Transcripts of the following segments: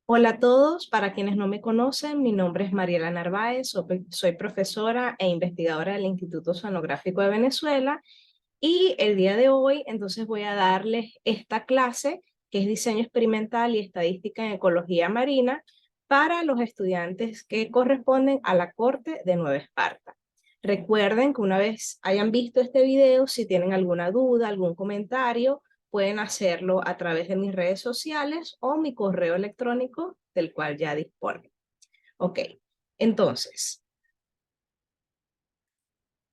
Hola a todos, para quienes no me conocen, mi nombre es Mariela Narváez, soy profesora e investigadora del Instituto Oceanográfico de Venezuela y el día de hoy entonces voy a darles esta clase que es diseño experimental y estadística en ecología marina para los estudiantes que corresponden a la Corte de Nueva Esparta. Recuerden que una vez hayan visto este video, si tienen alguna duda, algún comentario, pueden hacerlo a través de mis redes sociales o mi correo electrónico del cual ya disponen. Ok, entonces,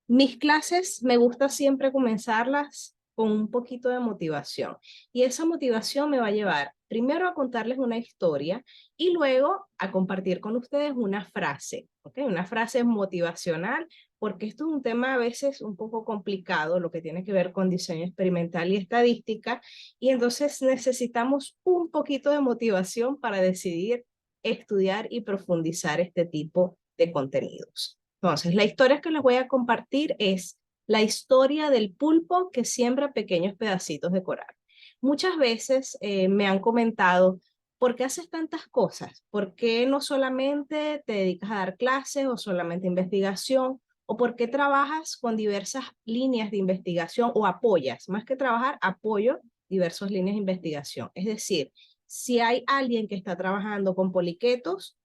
mis clases me gusta siempre comenzarlas con un poquito de motivación y esa motivación me va a llevar primero a contarles una historia y luego a compartir con ustedes una frase, ¿ok? Una frase motivacional porque esto es un tema a veces un poco complicado, lo que tiene que ver con diseño experimental y estadística y entonces necesitamos un poquito de motivación para decidir estudiar y profundizar este tipo de contenidos. Entonces, la historia que les voy a compartir es la historia del pulpo que siembra pequeños pedacitos de coral. Muchas veces me han comentado, ¿por qué haces tantas cosas? ¿Por qué no solamente te dedicas a dar clases o solamente investigación? ¿O por qué trabajas con diversas líneas de investigación o apoyas? Más que trabajar, apoyo diversas líneas de investigación. Es decir, si hay alguien que está trabajando con poliquetos,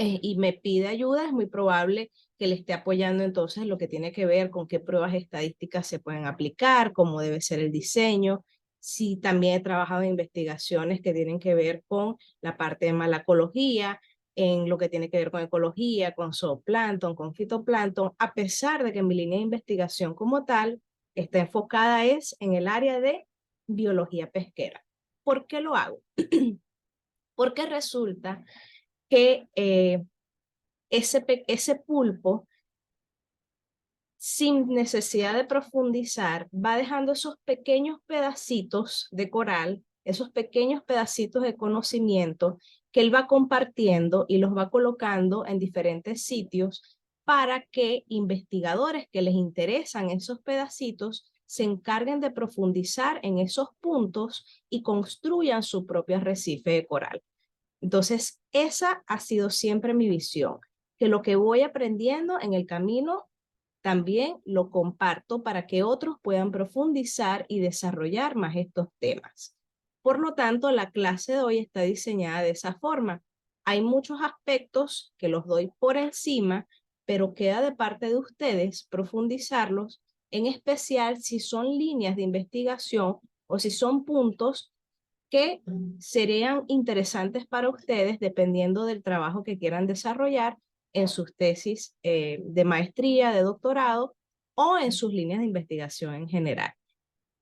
y me pide ayuda, es muy probable que le esté apoyando entonces lo que tiene que ver con qué pruebas estadísticas se pueden aplicar, cómo debe ser el diseño. Si también he trabajado en investigaciones que tienen que ver con la parte de malacología, en lo que tiene que ver con ecología, con zooplancton, con fitoplancton, a pesar de que mi línea de investigación como tal está enfocada es en el área de biología pesquera. ¿Por qué lo hago? Porque resulta que ese pulpo, sin necesidad de profundizar, va dejando esos pequeños pedacitos de coral, esos pequeños pedacitos de conocimiento que él va compartiendo y los va colocando en diferentes sitios para que investigadores que les interesan esos pedacitos se encarguen de profundizar en esos puntos y construyan su propio arrecife de coral. Entonces, esa ha sido siempre mi visión, que lo que voy aprendiendo en el camino también lo comparto para que otros puedan profundizar y desarrollar más estos temas. Por lo tanto, la clase de hoy está diseñada de esa forma. Hay muchos aspectos que los doy por encima, pero queda de parte de ustedes profundizarlos, en especial si son líneas de investigación o si son puntos que serían interesantes para ustedes dependiendo del trabajo que quieran desarrollar en sus tesis de maestría, de doctorado o en sus líneas de investigación en general.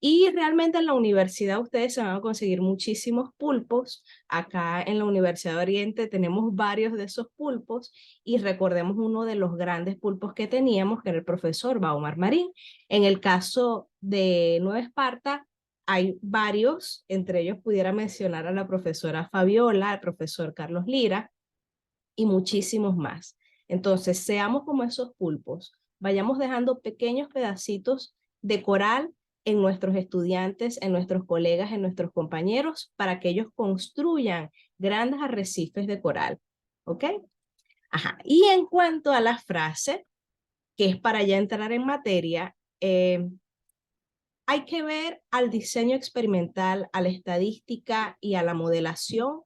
Y realmente en la universidad ustedes se van a conseguir muchísimos pulpos. Acá en la Universidad de Oriente tenemos varios de esos pulpos y recordemos uno de los grandes pulpos que teníamos, que era el profesor Baumar Marín. En el caso de Nueva Esparta, hay varios, entre ellos pudiera mencionar a la profesora Fabiola, al profesor Carlos Lira y muchísimos más. Entonces, seamos como esos pulpos, vayamos dejando pequeños pedacitos de coral en nuestros estudiantes, en nuestros colegas, en nuestros compañeros, para que ellos construyan grandes arrecifes de coral. ¿Ok? Ajá. Y en cuanto a la frase, que es para ya entrar en materia, hay que ver al diseño experimental, a la estadística y a la modelación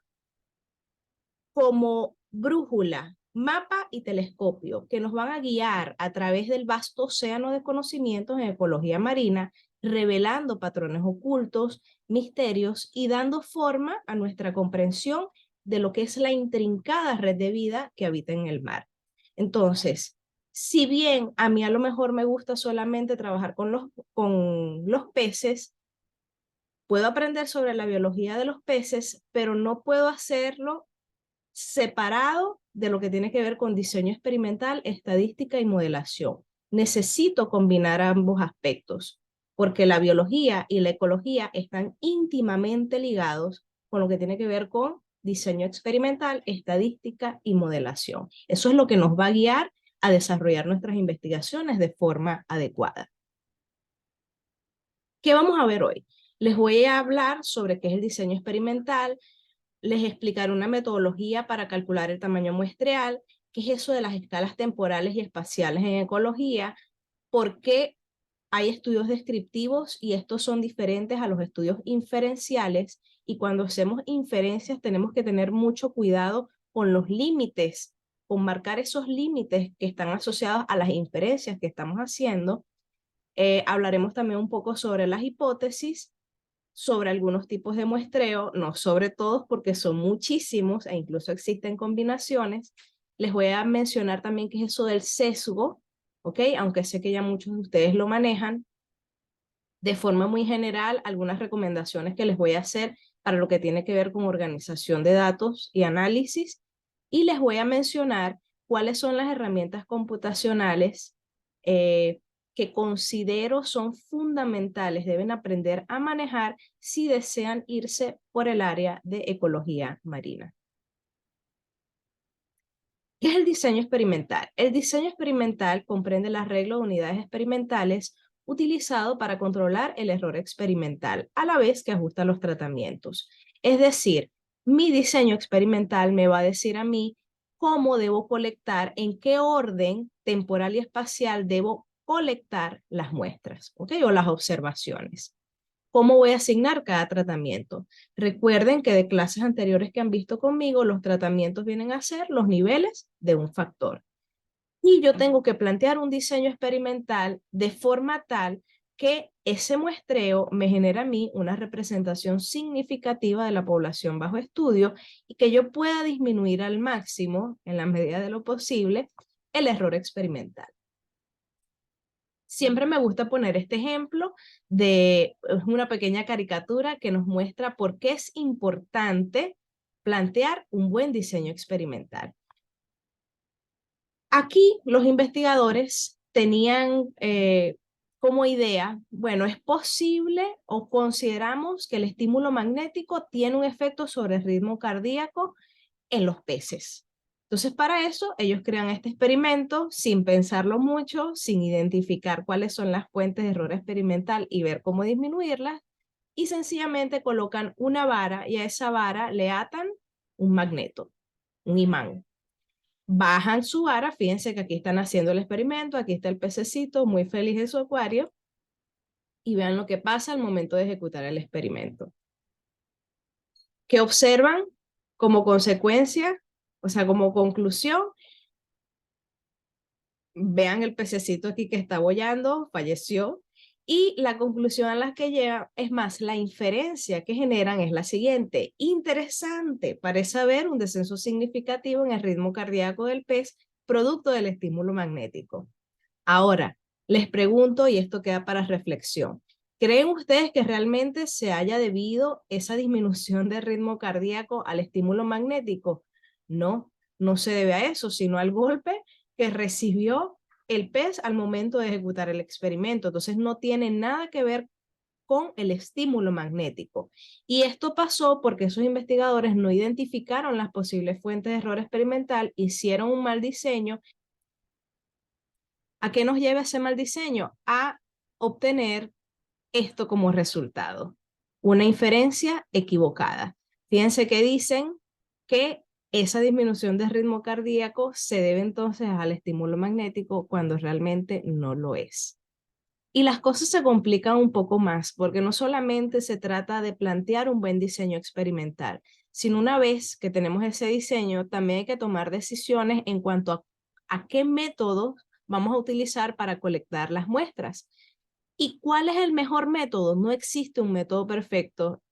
como brújula, mapa y telescopio que nos van a guiar a través del vasto océano de conocimientos en ecología marina, revelando patrones ocultos, misterios y dando forma a nuestra comprensión de lo que es la intrincada red de vida que habita en el mar. Entonces, si bien a mí a lo mejor me gusta solamente trabajar con los peces, puedo aprender sobre la biología de los peces, pero no puedo hacerlo separado de lo que tiene que ver con diseño experimental, estadística y modelación. Necesito combinar ambos aspectos, porque la biología y la ecología están íntimamente ligados con lo que tiene que ver con diseño experimental, estadística y modelación. Eso es lo que nos va a guiar a desarrollar nuestras investigaciones de forma adecuada. ¿Qué vamos a ver hoy? Les voy a hablar sobre qué es el diseño experimental, Les explicaré una metodología para calcular el tamaño muestreal, qué es eso de las escalas temporales y espaciales en ecología, por qué hay estudios descriptivos y estos son diferentes a los estudios inferenciales, y cuando hacemos inferencias tenemos que tener mucho cuidado con los límites, con marcar esos límites que están asociados a las inferencias que estamos haciendo. Hablaremos también un poco sobre las hipótesis, sobre algunos tipos de muestreo, no sobre todos porque son muchísimos e incluso existen combinaciones. Les voy a mencionar también qué es eso del sesgo, ¿ok? Aunque sé que ya muchos de ustedes lo manejan. De forma muy general, algunas recomendaciones que les voy a hacer para lo que tiene que ver con organización de datos y análisis. Y les voy a mencionar cuáles son las herramientas computacionales que considero son fundamentales, deben aprender a manejar si desean irse por el área de ecología marina. ¿Qué es el diseño experimental? El diseño experimental comprende el arreglo de unidades experimentales utilizado para controlar el error experimental, a la vez que ajusta los tratamientos. Es decir, mi diseño experimental me va a decir a mí cómo debo colectar, en qué orden temporal y espacial debo colectar las muestras, ¿ok? O las observaciones. ¿Cómo voy a asignar cada tratamiento? Recuerden que de clases anteriores que han visto conmigo, los tratamientos vienen a ser los niveles de un factor. Y yo tengo que plantear un diseño experimental de forma tal que ese muestreo me genere a mí una representación significativa de la población bajo estudio y que yo pueda disminuir al máximo, en la medida de lo posible, el error experimental. Siempre me gusta poner este ejemplo de una pequeña caricatura que nos muestra por qué es importante plantear un buen diseño experimental. Aquí los investigadores tenían como idea, bueno, es posible o consideramos que el estímulo magnético tiene un efecto sobre el ritmo cardíaco en los peces. Entonces, para eso, ellos crean este experimento sin pensarlo mucho, sin identificar cuáles son las fuentes de error experimental y ver cómo disminuirlas, y sencillamente colocan una vara y a esa vara le atan un magneto, un imán. Bajan su vara, fíjense que aquí están haciendo el experimento, aquí está el pececito muy feliz en su acuario, y vean lo que pasa al momento de ejecutar el experimento. ¿Qué observan como consecuencia? O sea, como conclusión, vean el pececito aquí que está boyando, falleció, y la conclusión a la que llega, es más, la inferencia que generan es la siguiente: interesante, parece haber un descenso significativo en el ritmo cardíaco del pez, producto del estímulo magnético. Ahora, les pregunto, y esto queda para reflexión, ¿creen ustedes que realmente se haya debido esa disminución de ritmo cardíaco al estímulo magnético? No, no se debe a eso, sino al golpe que recibió el pez al momento de ejecutar el experimento. Entonces no tiene nada que ver con el estímulo magnético. Y esto pasó porque esos investigadores no identificaron las posibles fuentes de error experimental, hicieron un mal diseño. ¿A qué nos lleva ese mal diseño? A obtener esto como resultado: una inferencia equivocada. Fíjense que dicen que esa disminución de ritmo cardíaco se debe entonces al estímulo magnético cuando realmente no lo es. Y las cosas se complican un poco más porque no solamente se trata de plantear un buen diseño experimental, sino una vez que tenemos ese diseño, también hay que tomar decisiones en cuanto a qué método vamos a utilizar para colectar las muestras. ¿Y cuál es el mejor método? No existe un método perfecto,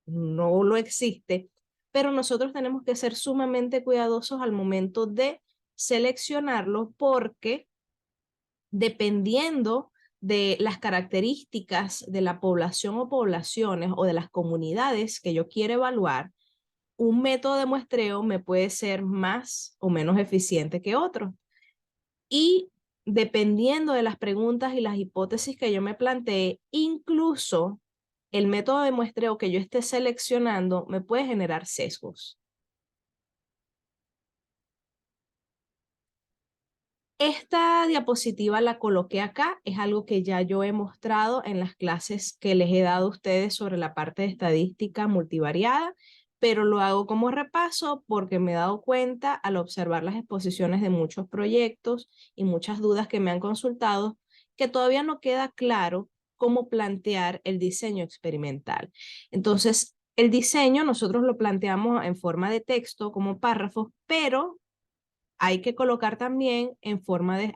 no lo existe, pero nosotros tenemos que ser sumamente cuidadosos al momento de seleccionarlo porque dependiendo de las características de la población o poblaciones o de las comunidades que yo quiero evaluar, un método de muestreo me puede ser más o menos eficiente que otro. Y dependiendo de las preguntas y las hipótesis que yo me planteé, incluso el método de muestreo que yo esté seleccionando me puede generar sesgos. Esta diapositiva la coloqué acá, es algo que ya yo he mostrado en las clases que les he dado a ustedes sobre la parte de estadística multivariada, pero lo hago como repaso porque me he dado cuenta al observar las exposiciones de muchos proyectos y muchas dudas que me han consultado, que todavía no queda claro cómo plantear el diseño experimental. Entonces, el diseño nosotros lo planteamos en forma de texto, como párrafos, pero hay que colocar también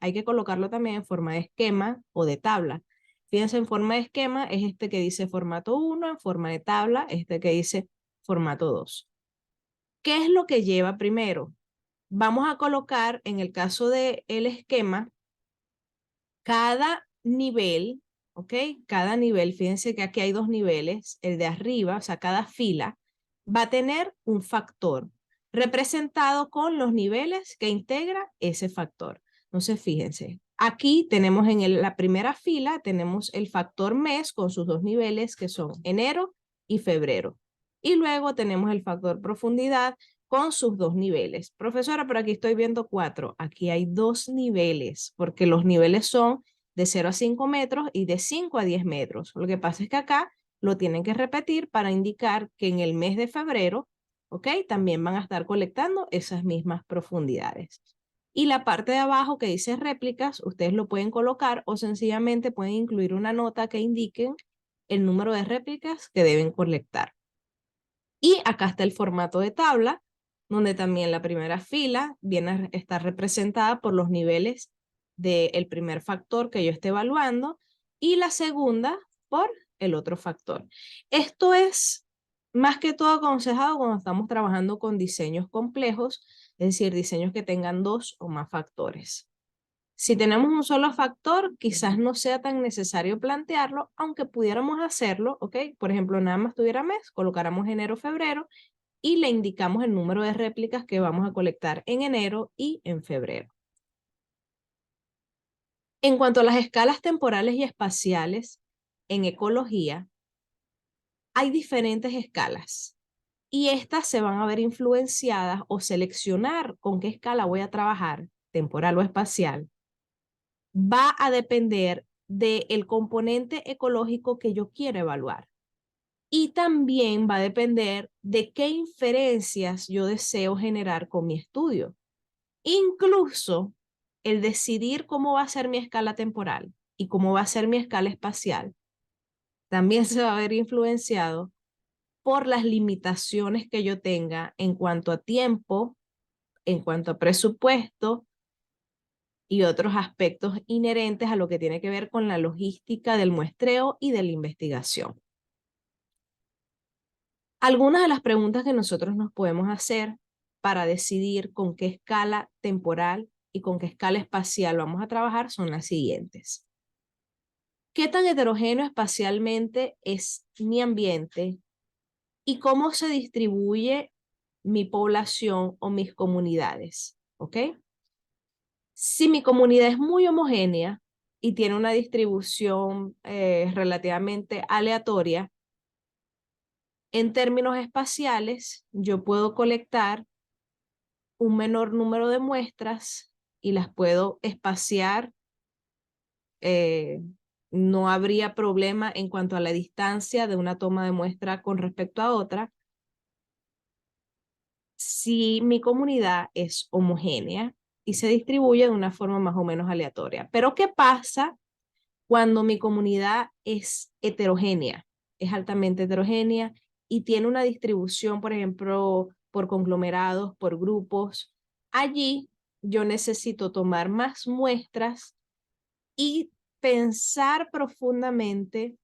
hay que colocarlo también en forma de esquema o de tabla. Fíjense, en forma de esquema es este que dice formato 1, en forma de tabla este que dice formato 2. ¿Qué es lo que lleva primero? Vamos a colocar, en el caso del esquema, cada nivel, ¿ok? Cada nivel, fíjense que aquí hay dos niveles, el de arriba, o sea, cada fila, va a tener un factor representado con los niveles que integra ese factor. Entonces, fíjense, aquí tenemos la primera fila, tenemos el factor mes con sus dos niveles que son enero y febrero. Y luego tenemos el factor profundidad con sus dos niveles. Profesora, pero aquí estoy viendo 4. Aquí hay 2 niveles, porque los niveles son de 0 a 5 metros y de 5 a 10 metros. Lo que pasa es que acá lo tienen que repetir para indicar que en el mes de febrero, ¿ok? También van a estar colectando esas mismas profundidades. Y la parte de abajo que dice réplicas, ustedes lo pueden colocar o sencillamente pueden incluir una nota que indique el número de réplicas que deben colectar. Y acá está el formato de tabla, donde también la primera fila viene a estar representada por los niveles del primer factor que yo esté evaluando y la segunda por el otro factor. Esto es más que todo aconsejado cuando estamos trabajando con diseños complejos, es decir, diseños que tengan 2 o más factores. Si tenemos un solo factor, quizás no sea tan necesario plantearlo, aunque pudiéramos hacerlo, ¿ok? Por ejemplo, nada más tuviera mes, colocáramos enero, febrero y le indicamos el número de réplicas que vamos a colectar en enero y en febrero. En cuanto a las escalas temporales y espaciales, en ecología, hay diferentes escalas y estas se van a ver influenciadas o seleccionar con qué escala voy a trabajar, temporal o espacial, va a depender del componente ecológico que yo quiero evaluar. Y también va a depender de qué inferencias yo deseo generar con mi estudio. Incluso el decidir cómo va a ser mi escala temporal y cómo va a ser mi escala espacial también se va a ver influenciado por las limitaciones que yo tenga en cuanto a tiempo, en cuanto a presupuesto y otros aspectos inherentes a lo que tiene que ver con la logística del muestreo y de la investigación. Algunas de las preguntas que nosotros nos podemos hacer para decidir con qué escala temporal y con qué escala espacial vamos a trabajar son las siguientes. ¿Qué tan heterogéneo espacialmente es mi ambiente y cómo se distribuye mi población o mis comunidades? ¿Ok? Si mi comunidad es muy homogénea y tiene una distribución relativamente aleatoria, en términos espaciales, yo puedo colectar un menor número de muestras y las puedo espaciar. No habría problema en cuanto a la distancia de una toma de muestra con respecto a otra si mi comunidad es homogénea y se distribuye de una forma más o menos aleatoria. Pero ¿qué pasa cuando mi comunidad es heterogénea? Es altamente heterogénea y tiene una distribución, por ejemplo, por conglomerados, por grupos. Allí yo necesito tomar más muestras y pensar profundamente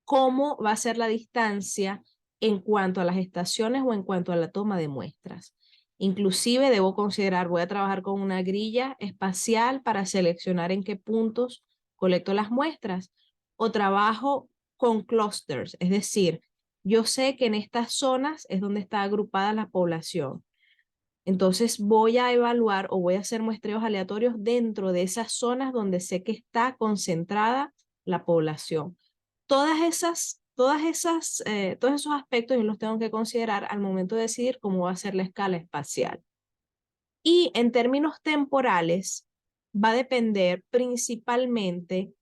cómo va a ser la distancia en cuanto a las estaciones o en cuanto a la toma de muestras. Inclusive debo considerar, voy a trabajar con una grilla espacial para seleccionar en qué puntos colecto las muestras o trabajo con clusters, es decir, yo sé que en estas zonas es donde está agrupada la población. Entonces voy a evaluar o voy a hacer muestreos aleatorios dentro de esas zonas donde sé que está concentrada la población. Todos esos aspectos yo los tengo que considerar al momento de decidir cómo va a ser la escala espacial. Y en términos temporales, va a depender principalmente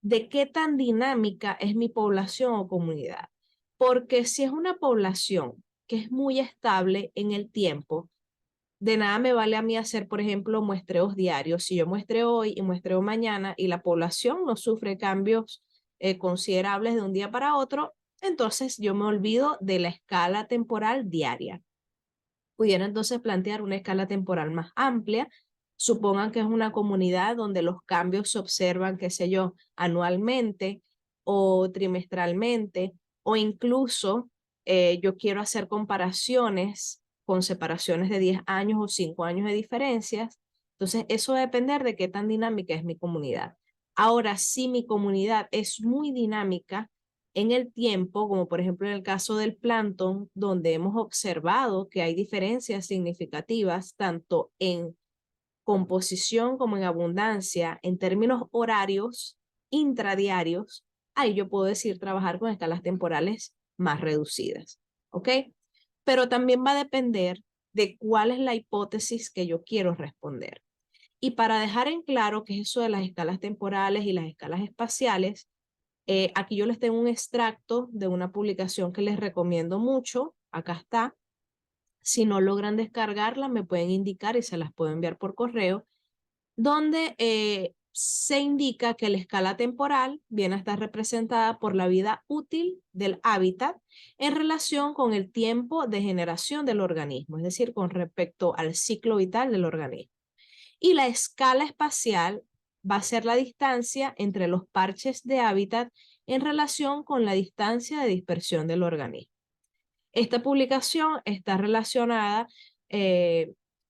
de qué tan dinámica es mi población o comunidad. Porque si es una población que es muy estable en el tiempo, de nada me vale a mí hacer, por ejemplo, muestreos diarios. Si yo muestreo hoy y muestreo mañana y la población no sufre cambios considerables de un día para otro, entonces yo me olvido de la escala temporal diaria. Pudiera entonces plantear una escala temporal más amplia. Supongan que es una comunidad donde los cambios se observan, qué sé yo, anualmente o trimestralmente, o incluso yo quiero hacer comparaciones con separaciones de 10 años o 5 años de diferencias. Entonces, eso va a depender de qué tan dinámica es mi comunidad. Ahora, si mi comunidad es muy dinámica, en el tiempo, como por ejemplo en el caso del plancton, donde hemos observado que hay diferencias significativas tanto en composición como en abundancia, en términos horarios, intradiarios, ahí yo puedo decir trabajar con escalas temporales más reducidas, ¿ok? Pero también va a depender de cuál es la hipótesis que yo quiero responder. Y para dejar en claro qué es eso de las escalas temporales y las escalas espaciales, aquí yo les tengo un extracto de una publicación que les recomiendo mucho. Acá está. Si no logran descargarla, me pueden indicar y se las puedo enviar por correo, donde se indica que la escala temporal viene a estar representada por la vida útil del hábitat en relación con el tiempo de generación del organismo, es decir, con respecto al ciclo vital del organismo. Y la escala espacial va a ser la distancia entre los parches de hábitat en relación con la distancia de dispersión del organismo. Esta publicación está relacionada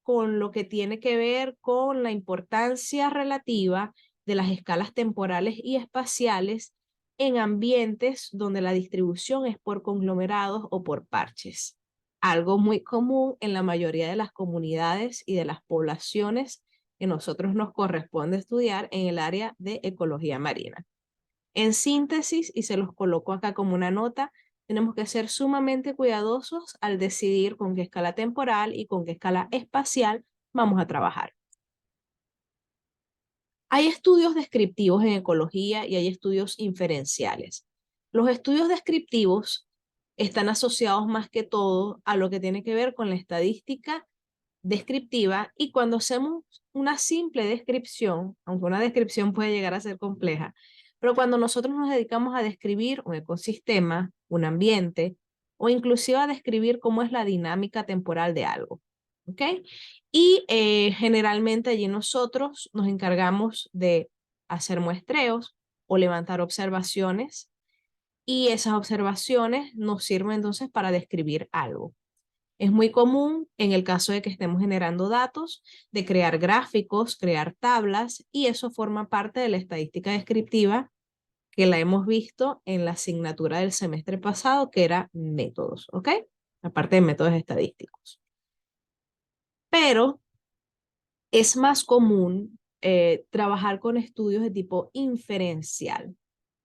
con lo que tiene que ver con la importancia relativa de las escalas temporales y espaciales en ambientes donde la distribución es por conglomerados o por parches. Algo muy común en la mayoría de las comunidades y de las poblaciones que nosotros nos corresponde estudiar en el área de ecología marina. En síntesis, y se los coloco acá como una nota, tenemos que ser sumamente cuidadosos al decidir con qué escala temporal y con qué escala espacial vamos a trabajar. Hay estudios descriptivos en ecología y hay estudios inferenciales. Los estudios descriptivos están asociados más que todo a lo que tiene que ver con la estadística descriptiva, y cuando hacemos una simple descripción, aunque una descripción puede llegar a ser compleja, pero cuando nosotros nos dedicamos a describir un ecosistema, un ambiente, o inclusive a describir cómo es la dinámica temporal de algo, ¿ok? Y generalmente allí nosotros nos encargamos de hacer muestreos o levantar observaciones, y esas observaciones nos sirven entonces para describir algo. Es muy común en el caso de que estemos generando datos, de crear gráficos, crear tablas, y eso forma parte de la estadística descriptiva que la hemos visto en la asignatura del semestre pasado, que era métodos, ¿ok? Aparte de métodos estadísticos. Pero es más común trabajar con estudios de tipo inferencial,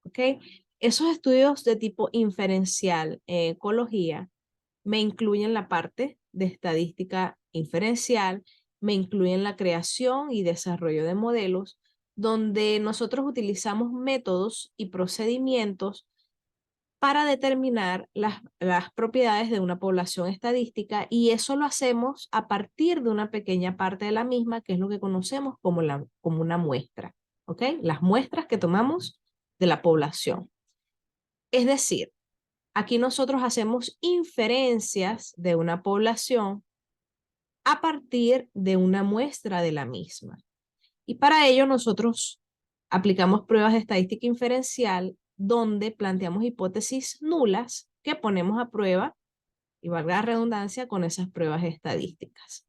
¿ok? Esos estudios de tipo inferencial en ecología me incluyen la parte de estadística inferencial, me incluyen la creación y desarrollo de modelos, donde nosotros utilizamos métodos y procedimientos para determinar las propiedades de una población estadística, y eso lo hacemos a partir de una pequeña parte de la misma, que es lo que conocemos como una muestra, ¿ok? Las muestras que tomamos de la población. Es decir, aquí nosotros hacemos inferencias de una población a partir de una muestra de la misma. Y para ello nosotros aplicamos pruebas de estadística inferencial donde planteamos hipótesis nulas que ponemos a prueba, y valga la redundancia, con esas pruebas estadísticas.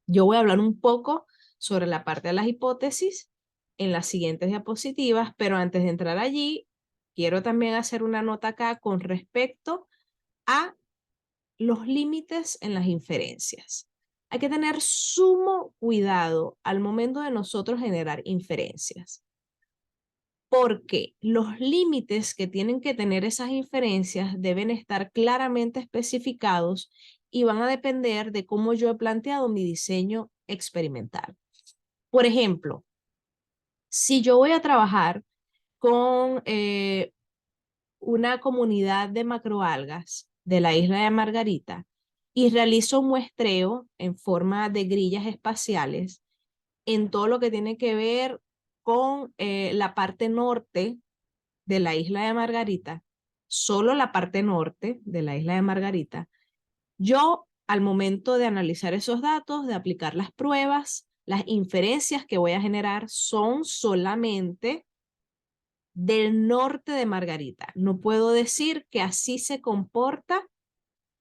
Yo voy a hablar un poco sobre la parte de las hipótesis en las siguientes diapositivas, pero antes de entrar allí, quiero también hacer una nota acá con respecto a los límites en las inferencias. Hay que tener sumo cuidado al momento de nosotros generar inferencias, porque los límites que tienen que tener esas inferencias deben estar claramente especificados y van a depender de cómo yo he planteado mi diseño experimental. Por ejemplo, si yo voy a trabajar con una comunidad de macroalgas, de la isla de Margarita y realizo un muestreo en forma de grillas espaciales en todo lo que tiene que ver con la parte norte de la isla de Margarita, solo la parte norte de la isla de Margarita, yo al momento de analizar esos datos, de aplicar las pruebas, las inferencias que voy a generar son solamente del norte de Margarita. No puedo decir que así se comporta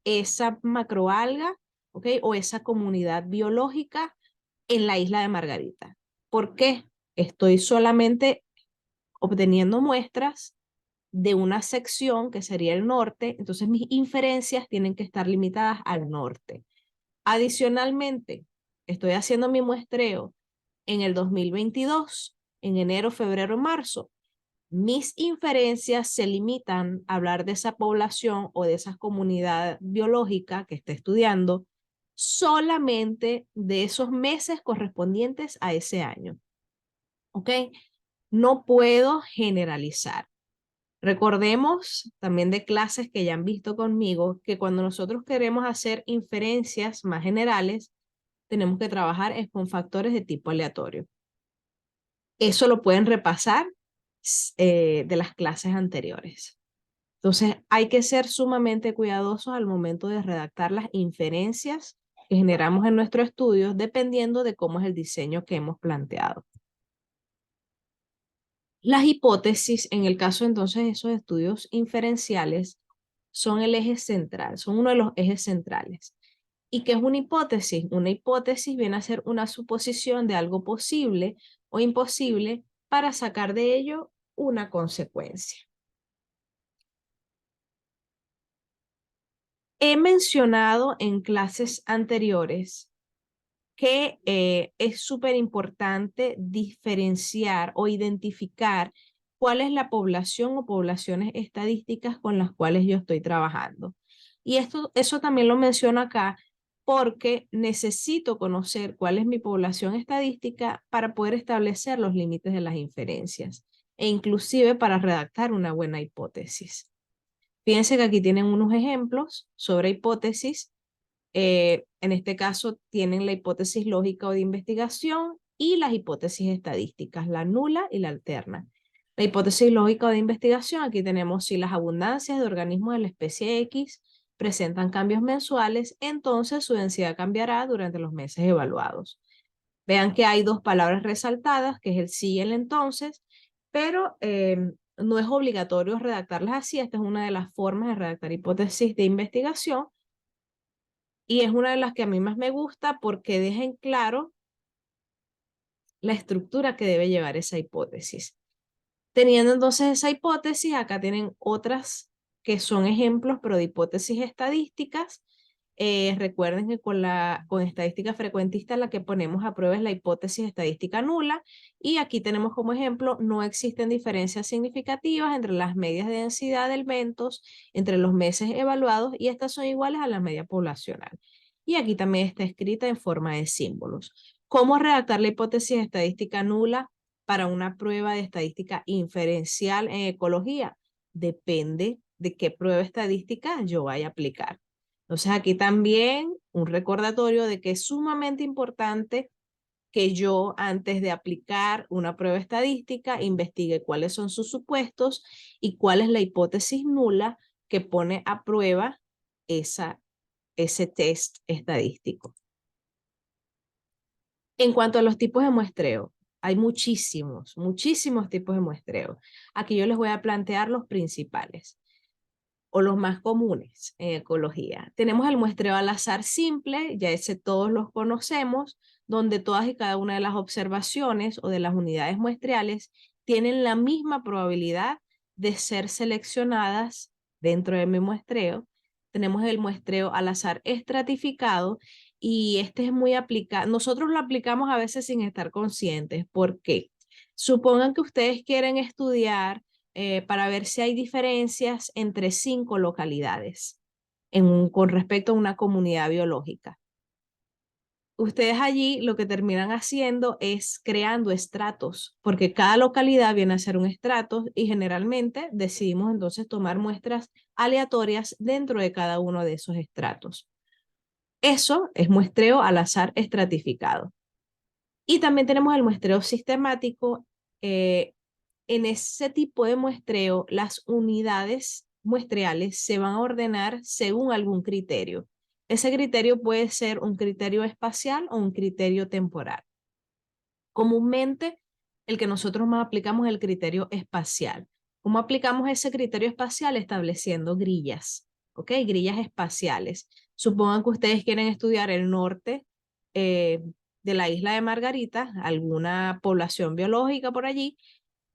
esa macroalga, ¿ok? O esa comunidad biológica en la isla de Margarita. ¿Por qué? Estoy solamente obteniendo muestras de una sección que sería el norte, entonces mis inferencias tienen que estar limitadas al norte. Adicionalmente, estoy haciendo mi muestreo en el 2022, en enero, febrero, marzo. Mis inferencias se limitan a hablar de esa población o de esa comunidad biológica que esté estudiando solamente de esos meses correspondientes a ese año. ¿Ok? No puedo generalizar. Recordemos también de clases que ya han visto conmigo que cuando nosotros queremos hacer inferencias más generales, tenemos que trabajar es con factores de tipo aleatorio. Eso lo pueden repasar de las clases anteriores. Entonces, hay que ser sumamente cuidadosos al momento de redactar las inferencias que generamos en nuestro estudio, dependiendo de cómo es el diseño que hemos planteado. Las hipótesis, en el caso entonces de esos estudios inferenciales, son el eje central, son uno de los ejes centrales. ¿Y qué es una hipótesis? Una hipótesis viene a ser una suposición de algo posible o imposible para sacar de ello una consecuencia. He mencionado en clases anteriores que es súper importante diferenciar o identificar cuál es la población o poblaciones estadísticas con las cuales yo estoy trabajando. Y eso también lo menciono acá porque necesito conocer cuál es mi población estadística para poder establecer los límites de las inferencias e inclusive para redactar una buena hipótesis. Fíjense que aquí tienen unos ejemplos sobre hipótesis. En este caso tienen la hipótesis lógica o de investigación y las hipótesis estadísticas, la nula y la alterna. La hipótesis lógica o de investigación, aquí tenemos si las abundancias de organismos de la especie X presentan cambios mensuales, entonces su densidad cambiará durante los meses evaluados. Vean que hay dos palabras resaltadas, que es el sí y el entonces, pero no es obligatorio redactarlas así. Esta es una de las formas de redactar hipótesis de investigación y es una de las que a mí más me gusta porque deja en claro la estructura que debe llevar esa hipótesis. Teniendo entonces esa hipótesis, acá tienen otras que son ejemplos, pero de hipótesis estadísticas. Recuerden que con estadística frecuentista la que ponemos a prueba es la hipótesis estadística nula y aquí tenemos como ejemplo no existen diferencias significativas entre las medias de densidad de elementos entre los meses evaluados y estas son iguales a la media poblacional. Y aquí también está escrita en forma de símbolos. ¿Cómo redactar la hipótesis estadística nula para una prueba de estadística inferencial en ecología? Depende de qué prueba estadística yo vaya a aplicar. Entonces aquí también un recordatorio de que es sumamente importante que yo antes de aplicar una prueba estadística investigue cuáles son sus supuestos y cuál es la hipótesis nula que pone a prueba ese test estadístico. En cuanto a los tipos de muestreo, hay muchísimos tipos de muestreo. Aquí yo les voy a plantear los principales o los más comunes en ecología. Tenemos el muestreo al azar simple, ya ese todos los conocemos, donde todas y cada una de las observaciones o de las unidades muestreales tienen la misma probabilidad de ser seleccionadas dentro de mi muestreo. Tenemos el muestreo al azar estratificado y este es muy aplicado. Nosotros lo aplicamos a veces sin estar conscientes. ¿Por qué? Supongan que ustedes quieren estudiar para ver si hay diferencias entre 5 localidades con respecto a una comunidad biológica. ustedes allí lo que terminan haciendo es creando estratos, porque cada localidad viene a ser un estrato y generalmente decidimos entonces tomar muestras aleatorias dentro de cada uno de esos estratos. Eso es muestreo al azar estratificado. Y también tenemos el muestreo sistemático. En ese tipo de muestreo, las unidades muestreales se van a ordenar según algún criterio. Ese criterio puede ser un criterio espacial o un criterio temporal. Comúnmente, el que nosotros más aplicamos es el criterio espacial. ¿Cómo aplicamos ese criterio espacial? Estableciendo grillas, ¿ok? Grillas espaciales. Supongan que ustedes quieren estudiar el norte eh, de la isla de Margarita, alguna población biológica por allí,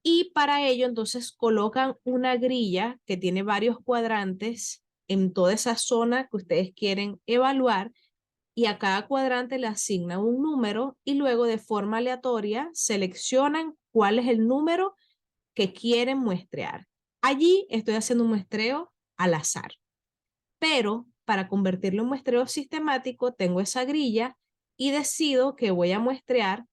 y para ello entonces colocan una grilla que tiene varios cuadrantes en toda esa zona que ustedes quieren evaluar y a cada cuadrante le asignan un número y luego de forma aleatoria seleccionan cuál es el número que quieren muestrear. Allí estoy haciendo un muestreo al azar, pero para convertirlo en muestreo sistemático tengo esa grilla y decido que voy a muestrear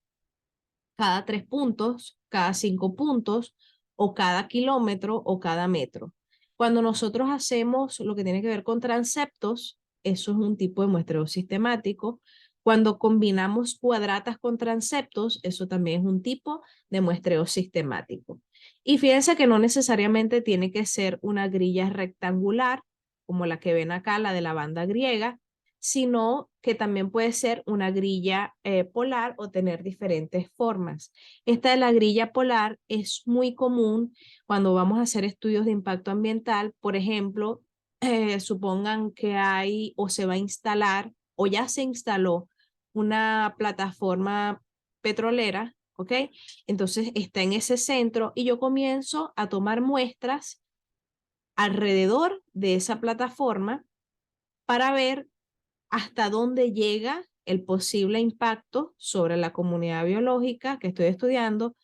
cada 3 puntos, cada 5 puntos, o cada kilómetro o cada metro. Cuando nosotros hacemos lo que tiene que ver con transeptos, eso es un tipo de muestreo sistemático. Cuando combinamos cuadratas con transeptos, eso también es un tipo de muestreo sistemático. Y fíjense que no necesariamente tiene que ser una grilla rectangular, como la que ven acá, la de la banda griega, sino que también puede ser una grilla polar o tener diferentes formas. Esta de la grilla polar es muy común cuando vamos a hacer estudios de impacto ambiental. Por ejemplo, supongan que hay o se va a instalar o ya se instaló una plataforma petrolera, ¿ok? Entonces está en ese centro y yo comienzo a tomar muestras alrededor de esa plataforma para ver hasta dónde llega el posible impacto sobre la comunidad biológica que estoy estudiando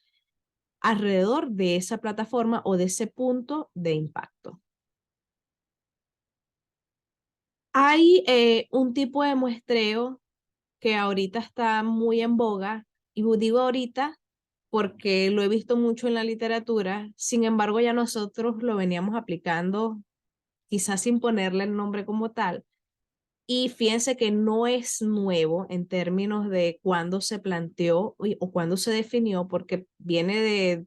alrededor de esa plataforma o de ese punto de impacto. Hay un tipo de muestreo que ahorita está muy en boga, y digo ahorita porque lo he visto mucho en la literatura, sin embargo ya nosotros lo veníamos aplicando quizás sin ponerle el nombre como tal. Y fíjense que no es nuevo en términos de cuándo se planteó o cuándo se definió, porque viene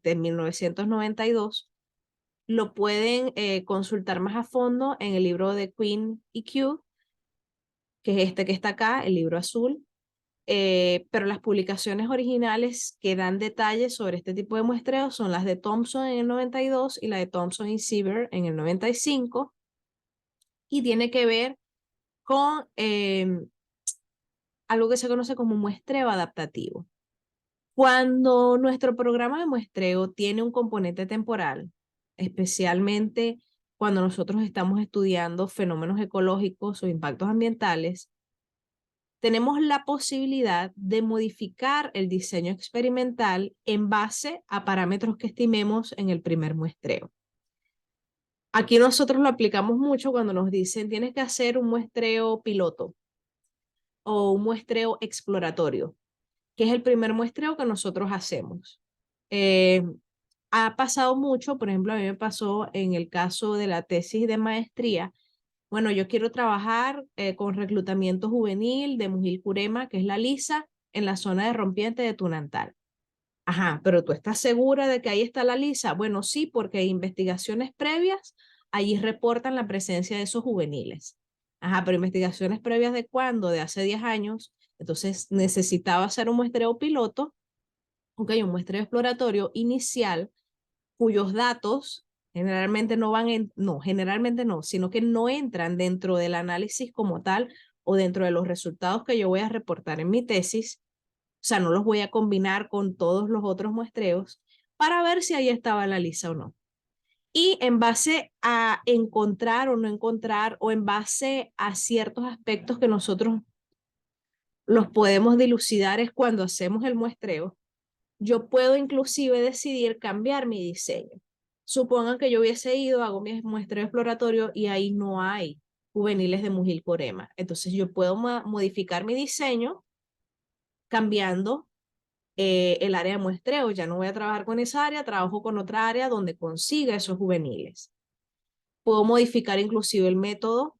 de 1992. Lo pueden consultar más a fondo en el libro de Quinn y Q, que es este que está acá, el libro azul. Pero las publicaciones originales que dan detalles sobre este tipo de muestreo son las de Thompson en el 92 y la de Thompson y Siever en el 95, y tiene que ver con algo que se conoce como muestreo adaptativo. Cuando nuestro programa de muestreo tiene un componente temporal, especialmente cuando nosotros estamos estudiando fenómenos ecológicos o impactos ambientales, tenemos la posibilidad de modificar el diseño experimental en base a parámetros que estimemos en el primer muestreo. Aquí nosotros lo aplicamos mucho cuando nos dicen tienes que hacer un muestreo piloto o un muestreo exploratorio, que es el primer muestreo que nosotros hacemos. Eh, ha pasado mucho, por ejemplo, a mí me pasó en el caso de la tesis de maestría. Bueno, yo quiero trabajar con reclutamiento juvenil de Mujil-Curema, que es la Lisa, en la zona de Rompiente de Tunantal. Ajá, pero ¿tú estás segura de que ahí está la Lisa? Bueno, sí, porque investigaciones previas allí reportan la presencia de esos juveniles. Ajá, pero investigaciones previas ¿de cuándo? De hace 10 años. Entonces necesitaba hacer un muestreo piloto, ok, un muestreo exploratorio inicial, cuyos datos generalmente no van en, no, generalmente no, sino que no entran dentro del análisis como tal o dentro de los resultados que yo voy a reportar en mi tesis. O sea, no los voy a combinar con todos los otros muestreos para ver si ahí estaba la lisa o no. Y en base a encontrar o no encontrar, o en base a ciertos aspectos que nosotros los podemos dilucidar es cuando hacemos el muestreo, yo puedo inclusive decidir cambiar mi diseño. Supongan que yo hubiese ido, hago mi muestreo exploratorio y ahí no hay juveniles de Mujil Corema. Entonces yo puedo modificar mi diseño cambiando el área de muestreo. Ya no voy a trabajar con esa área, trabajo con otra área donde consiga esos juveniles. Puedo modificar inclusive el método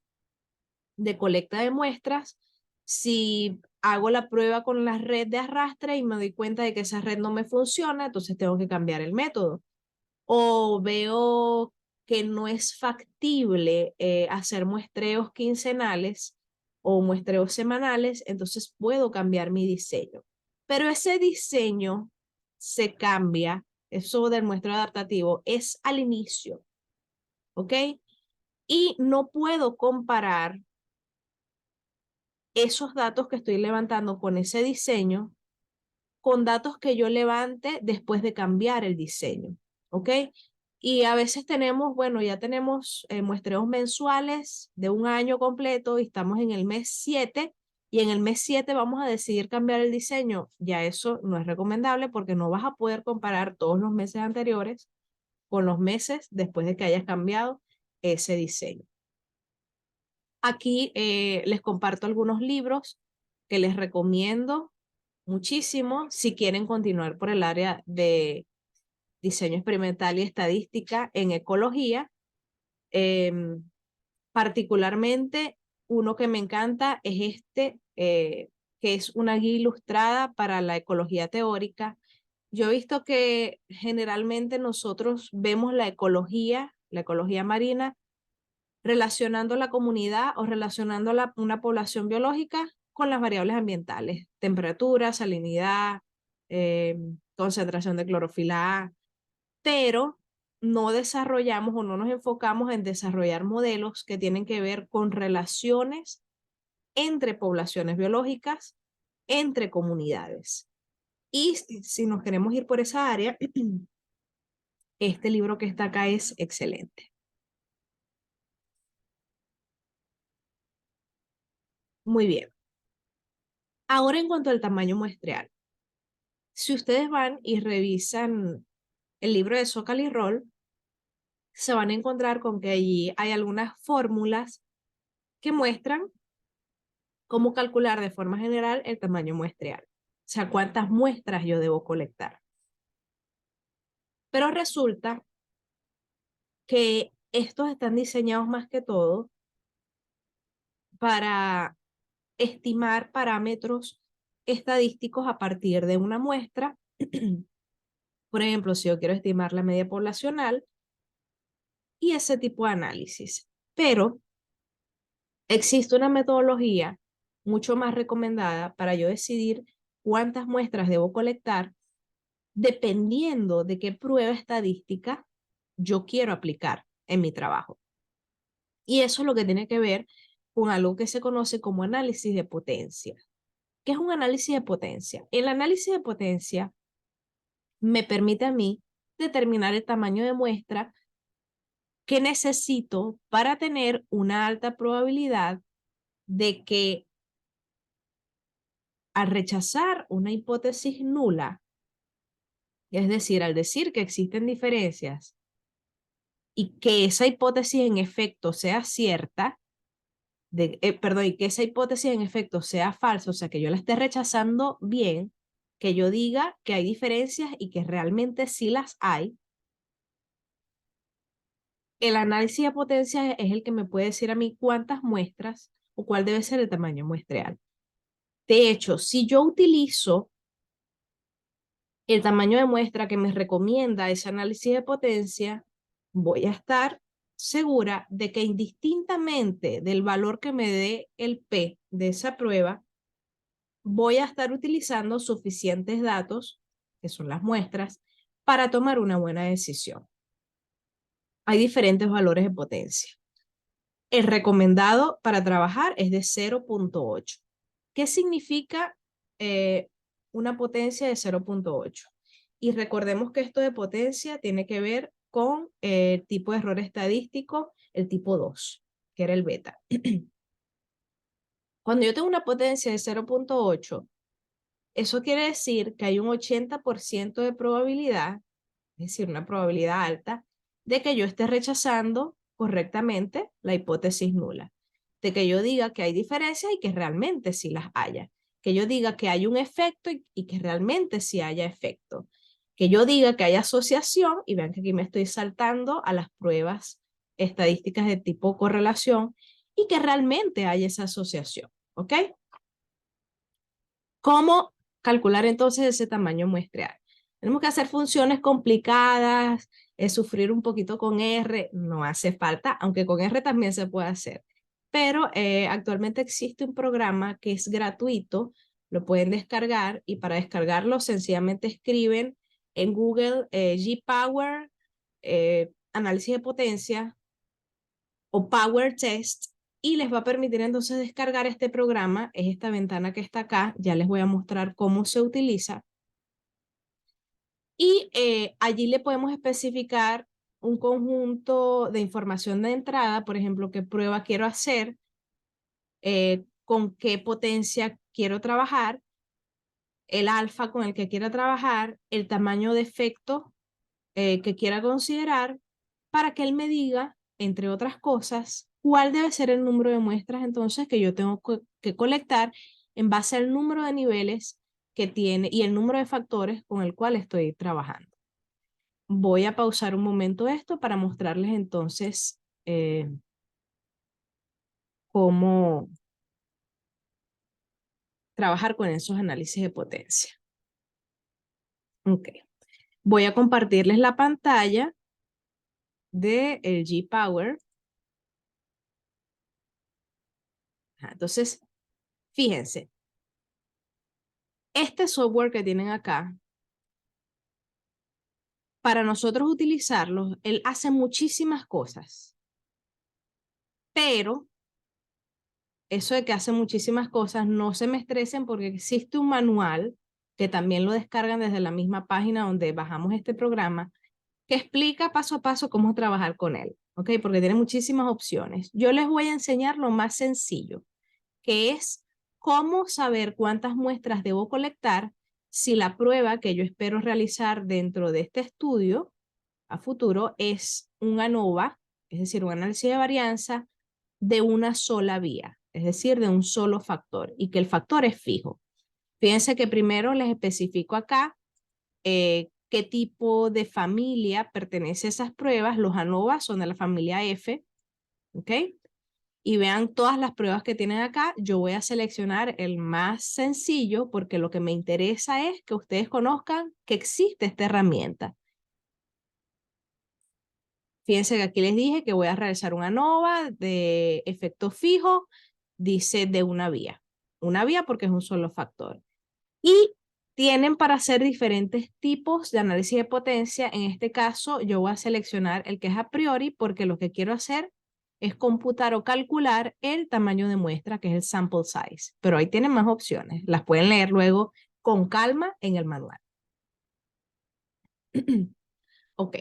de colecta de muestras. Si hago la prueba con la red de arrastre y me doy cuenta de que esa red no me funciona, entonces tengo que cambiar el método. O veo que no es factible hacer muestreos quincenales o muestreos semanales, entonces puedo cambiar mi diseño. Pero ese diseño se cambia, eso del muestreo adaptativo, es al inicio, ¿ok? Y no puedo comparar esos datos que estoy levantando con ese diseño con datos que yo levante después de cambiar el diseño, ¿ok? Y a veces tenemos, bueno, ya tenemos muestreos mensuales de un año completo y estamos en el mes 7 y en el mes 7 vamos a decidir cambiar el diseño. Ya eso no es recomendable porque no vas a poder comparar todos los meses anteriores con los meses después de que hayas cambiado ese diseño. Aquí les comparto algunos libros que les recomiendo muchísimo si quieren continuar por el área de diseño experimental y estadística en ecología. Particularmente, uno que me encanta es este, que es una guía ilustrada para la ecología teórica. Yo he visto que generalmente nosotros vemos la ecología marina, relacionando la comunidad o relacionando una población biológica con las variables ambientales, temperatura, salinidad, concentración de clorofila A, pero no desarrollamos o no nos enfocamos en desarrollar modelos que tienen que ver con relaciones entre poblaciones biológicas, entre comunidades. Y si nos queremos ir por esa área, este libro que está acá es excelente. Muy bien. Ahora en cuanto al tamaño muestreal. Si ustedes van y revisan el libro de Zócalo y Roll, se van a encontrar con que allí hay algunas fórmulas que muestran cómo calcular de forma general el tamaño muestreal. O sea, cuántas muestras yo debo colectar. Pero resulta que estos están diseñados más que todo para estimar parámetros estadísticos a partir de una muestra. Por ejemplo, si yo quiero estimar la media poblacional y ese tipo de análisis. Pero existe una metodología mucho más recomendada para yo decidir cuántas muestras debo colectar dependiendo de qué prueba estadística yo quiero aplicar en mi trabajo. Y eso es lo que tiene que ver con algo que se conoce como análisis de potencia. ¿Qué es un análisis de potencia? El análisis de potencia me permite a mí determinar el tamaño de muestra que necesito para tener una alta probabilidad de que al rechazar una hipótesis nula, es decir, al decir que existen diferencias y que esa hipótesis en efecto sea cierta, perdón, y que esa hipótesis en efecto sea falsa, o sea, que yo la esté rechazando bien, que yo diga que hay diferencias y que realmente sí las hay, el análisis de potencia es el que me puede decir a mí cuántas muestras o cuál debe ser el tamaño muestreal. De hecho, si yo utilizo el tamaño de muestra que me recomienda ese análisis de potencia, voy a estar segura de que indistintamente del valor que me dé el P de esa prueba, voy a estar utilizando suficientes datos, que son las muestras, para tomar una buena decisión. Hay diferentes valores de potencia. El recomendado para trabajar es de 0.8. ¿Qué significa una potencia de 0.8? Y recordemos que esto de potencia tiene que ver con el tipo de error estadístico, el tipo 2, que era el beta. Cuando yo tengo una potencia de 0.8, eso quiere decir que hay un 80% de probabilidad, es decir, una probabilidad alta, de que yo esté rechazando correctamente la hipótesis nula, de que yo diga que hay diferencias y que realmente sí las haya. que yo diga que hay un efecto y que realmente sí haya efecto. Que yo diga que hay asociación, y vean que aquí me estoy saltando a las pruebas estadísticas de tipo correlación, y que realmente hay esa asociación, ¿ok? ¿Cómo calcular entonces ese tamaño muestreal? Tenemos que hacer funciones complicadas, sufrir un poquito con R, no hace falta, aunque con R también se puede hacer. Pero actualmente existe un programa que es gratuito, lo pueden descargar y para descargarlo sencillamente escriben en Google G-Power, análisis de potencia o Power Test y les va a permitir entonces descargar este programa, es esta ventana que está acá, ya les voy a mostrar cómo se utiliza. Y allí le podemos especificar un conjunto de información de entrada, por ejemplo, qué prueba quiero hacer, con qué potencia quiero trabajar, el alfa con el que quiera trabajar, el tamaño de efecto que quiera considerar, para que él me diga, entre otras cosas, cuál debe ser el número de muestras entonces que yo tengo que colectar en base al número de niveles que tiene y el número de factores con el cual estoy trabajando. Voy a pausar un momento esto para mostrarles entonces cómo trabajar con esos análisis de potencia. Ok. Voy a compartirles la pantalla de el G-Power. Entonces, fíjense, este software que tienen acá, para nosotros utilizarlo, él hace muchísimas cosas, pero eso de que hace muchísimas cosas, no se me estresen porque existe un manual que también lo descargan desde la misma página donde bajamos este programa, que explica paso a paso cómo trabajar con él, ¿ok? Porque tiene muchísimas opciones. Yo les voy a enseñar lo más sencillo, que es cómo saber cuántas muestras debo colectar si la prueba que yo espero realizar dentro de este estudio a futuro es un ANOVA, es decir, un análisis de varianza de una sola vía, es decir, de un solo factor y que el factor es fijo. Fíjense que primero les especifico acá qué tipo de familia pertenece a esas pruebas. Los ANOVA son de la familia F, ¿ok? Y vean todas las pruebas que tienen acá. Yo voy a seleccionar el más sencillo porque lo que me interesa es que ustedes conozcan que existe esta herramienta. Fíjense que aquí les dije que voy a realizar una ANOVA de efecto fijo, dice de una vía. Una vía porque es un solo factor. Y tienen para hacer diferentes tipos de análisis de potencia. En este caso, yo voy a seleccionar el que es a priori porque lo que quiero hacer es computar o calcular el tamaño de muestra, que es el sample size. Pero ahí tienen más opciones. Las pueden leer luego con calma en el manual. Ok.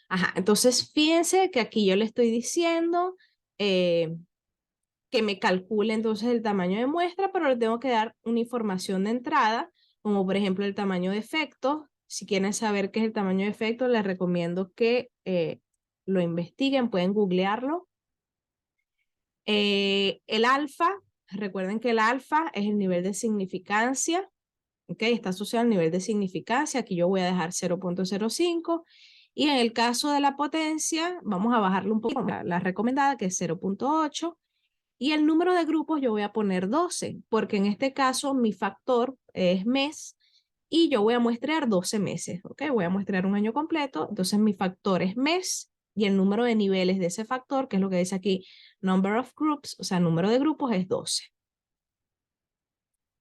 Ajá, entonces fíjense que aquí yo le estoy diciendo que me calcule entonces el tamaño de muestra, pero le tengo que dar una información de entrada, como por ejemplo el tamaño de efecto. Si quieren saber qué es el tamaño de efecto, les recomiendo que lo investiguen, pueden googlearlo. El alfa, recuerden que el alfa es el nivel de significancia, ¿ok? Está asociado al nivel de significancia, aquí yo voy a dejar 0.05 y en el caso de la potencia, vamos a bajarlo un poco, la recomendada que es 0.8 y el número de grupos yo voy a poner 12, porque en este caso mi factor es mes y yo voy a muestrear 12 meses, ¿ok? Voy a muestrear un año completo, entonces mi factor es mes y el número de niveles de ese factor, que es lo que dice aquí, number of groups, o sea, número de grupos es 12.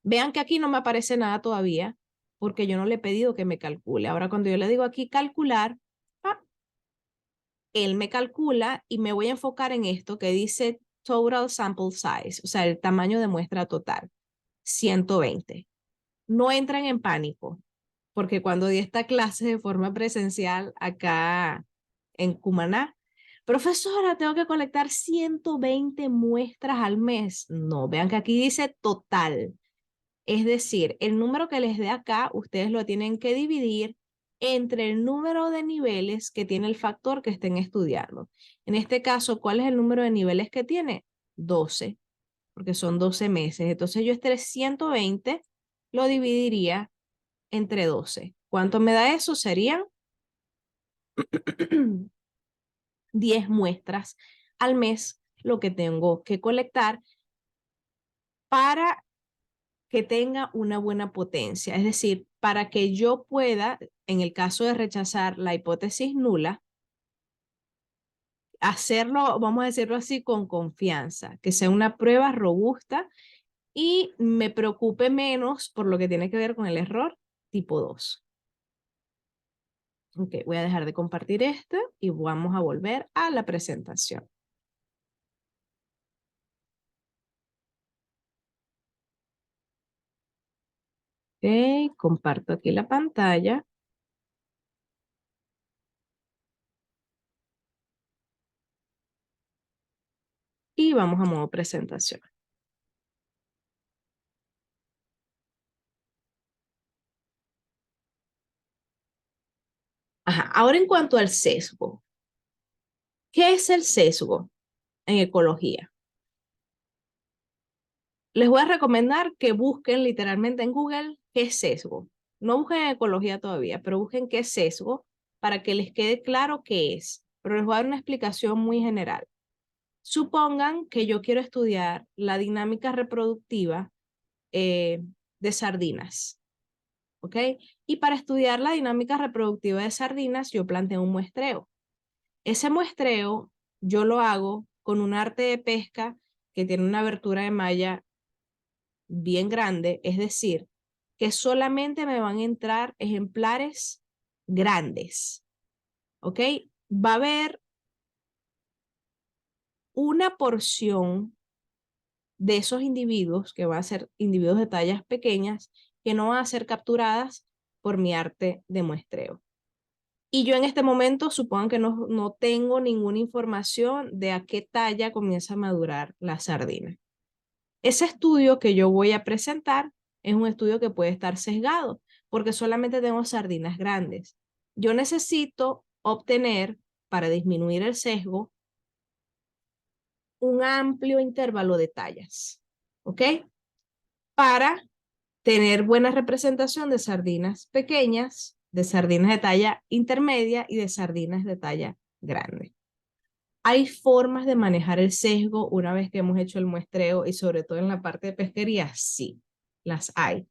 Vean que aquí no me aparece nada todavía, porque yo no le he pedido que me calcule. Ahora cuando yo le digo aquí calcular, él me calcula y me voy a enfocar en esto que dice total sample size, o sea, el tamaño de muestra total, 120. No entran en pánico, porque cuando di esta clase de forma presencial acá en Cumaná, profesora, tengo que colectar 120 muestras al mes. No, vean que aquí dice total. Es decir, el número que les dé acá, ustedes lo tienen que dividir entre el número de niveles que tiene el factor que estén estudiando. En este caso, ¿cuál es el número de niveles que tiene? 12. porque son 12 meses. Entonces yo este 120 lo dividiría entre 12. ¿Cuánto me da eso? Serían 10 muestras al mes lo que tengo que colectar para que tenga una buena potencia. Es decir, para que yo pueda, en el caso de rechazar la hipótesis nula, hacerlo, vamos a decirlo así, con confianza, que sea una prueba robusta y me preocupe menos por lo que tiene que ver con el error tipo 2. Ok, voy a dejar de compartir esto y vamos a volver a la presentación. Ok, comparto aquí la pantalla. Y vamos a modo presentación. Ajá, ahora en cuanto al sesgo. ¿Qué es el sesgo en ecología? Les voy a recomendar que busquen literalmente en Google qué es sesgo. No busquen en ecología todavía, pero busquen qué es sesgo para que les quede claro qué es. Pero les voy a dar una explicación muy general. Supongan que yo quiero estudiar la dinámica reproductiva de sardinas, ¿ok? Y para estudiar la dinámica reproductiva de sardinas, yo planteo un muestreo. Ese muestreo yo lo hago con un arte de pesca que tiene una abertura de malla bien grande, es decir, que solamente me van a entrar ejemplares grandes, ¿ok? Va a haber una porción de esos individuos, que van a ser individuos de tallas pequeñas, que no van a ser capturadas por mi arte de muestreo. Y yo en este momento supongo que no tengo ninguna información de a qué talla comienza a madurar la sardina. Ese estudio que yo voy a presentar es un estudio que puede estar sesgado porque solamente tengo sardinas grandes. Yo necesito obtener, para disminuir el sesgo, un amplio intervalo de tallas, ¿ok? Para tener buena representación de sardinas pequeñas, de sardinas de talla intermedia y de sardinas de talla grande. Hay formas de manejar el sesgo una vez que hemos hecho el muestreo y sobre todo en la parte de pesquería, sí, las hay.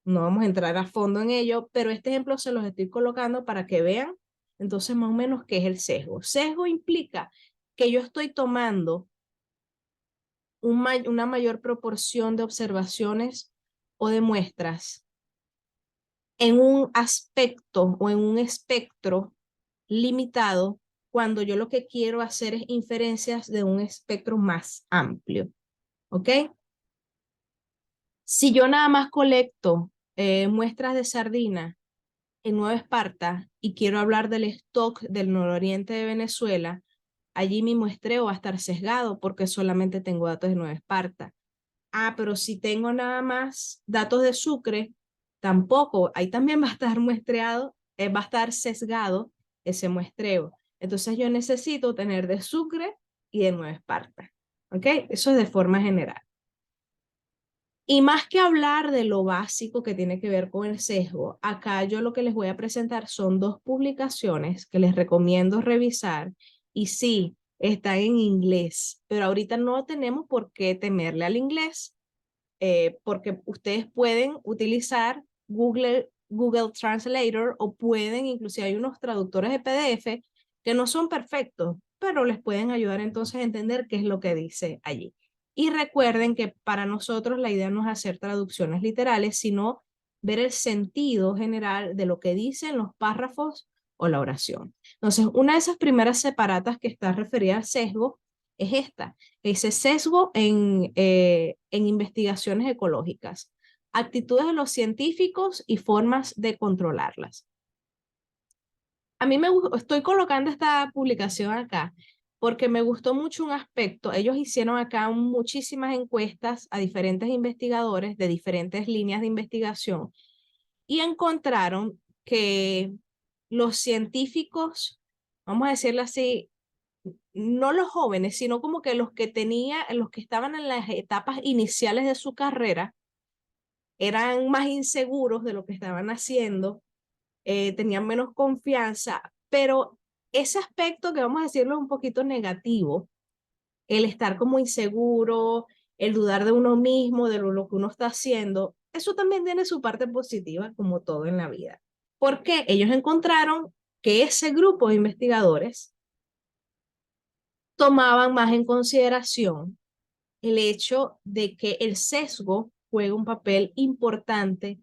No vamos a entrar a fondo en ello, pero este ejemplo se los estoy colocando para que vean entonces más o menos qué es el sesgo. Sesgo implica que yo estoy tomando una mayor proporción de observaciones o de muestras en un aspecto o en un espectro limitado cuando yo lo que quiero hacer es inferencias de un espectro más amplio. ¿Ok? Si yo nada más colecto muestras de sardina en Nueva Esparta y quiero hablar del stock del nororiente de Venezuela, allí mi muestreo va a estar sesgado porque solamente tengo datos de Nueva Esparta. Ah, pero si tengo nada más datos de Sucre, tampoco, ahí también va a estar muestreado, va a estar sesgado ese muestreo. Entonces yo necesito tener de Sucre y de Nueva Esparta. ¿Ok? Eso es de forma general. Y más que hablar de lo básico que tiene que ver con el sesgo, acá yo lo que les voy a presentar son dos publicaciones que les recomiendo revisar. Y sí, están en inglés, pero ahorita no tenemos por qué temerle al inglés porque ustedes pueden utilizar Google Translator o pueden, inclusive hay unos traductores de PDF que no son perfectos, pero les pueden ayudar entonces a entender qué es lo que dice allí. Y recuerden que para nosotros la idea no es hacer traducciones literales, sino ver el sentido general de lo que dicen los párrafos o la oración. Entonces, una de esas primeras separatas que está referida al sesgo es esta, ese sesgo en investigaciones ecológicas, actitudes de los científicos y formas de controlarlas. A mí estoy colocando esta publicación acá porque me gustó mucho un aspecto. Ellos hicieron acá muchísimas encuestas a diferentes investigadores de diferentes líneas de investigación y encontraron que los científicos, vamos a decirlo así, no los jóvenes, sino como que los que los que estaban en las etapas iniciales de su carrera, eran más inseguros de lo que estaban haciendo, tenían menos confianza, pero ese aspecto que vamos a decirlo es un poquito negativo, el estar como inseguro, el dudar de uno mismo, de lo que uno está haciendo, eso también tiene su parte positiva, como todo en la vida. Porque ellos encontraron que ese grupo de investigadores tomaban más en consideración el hecho de que el sesgo juega un papel importante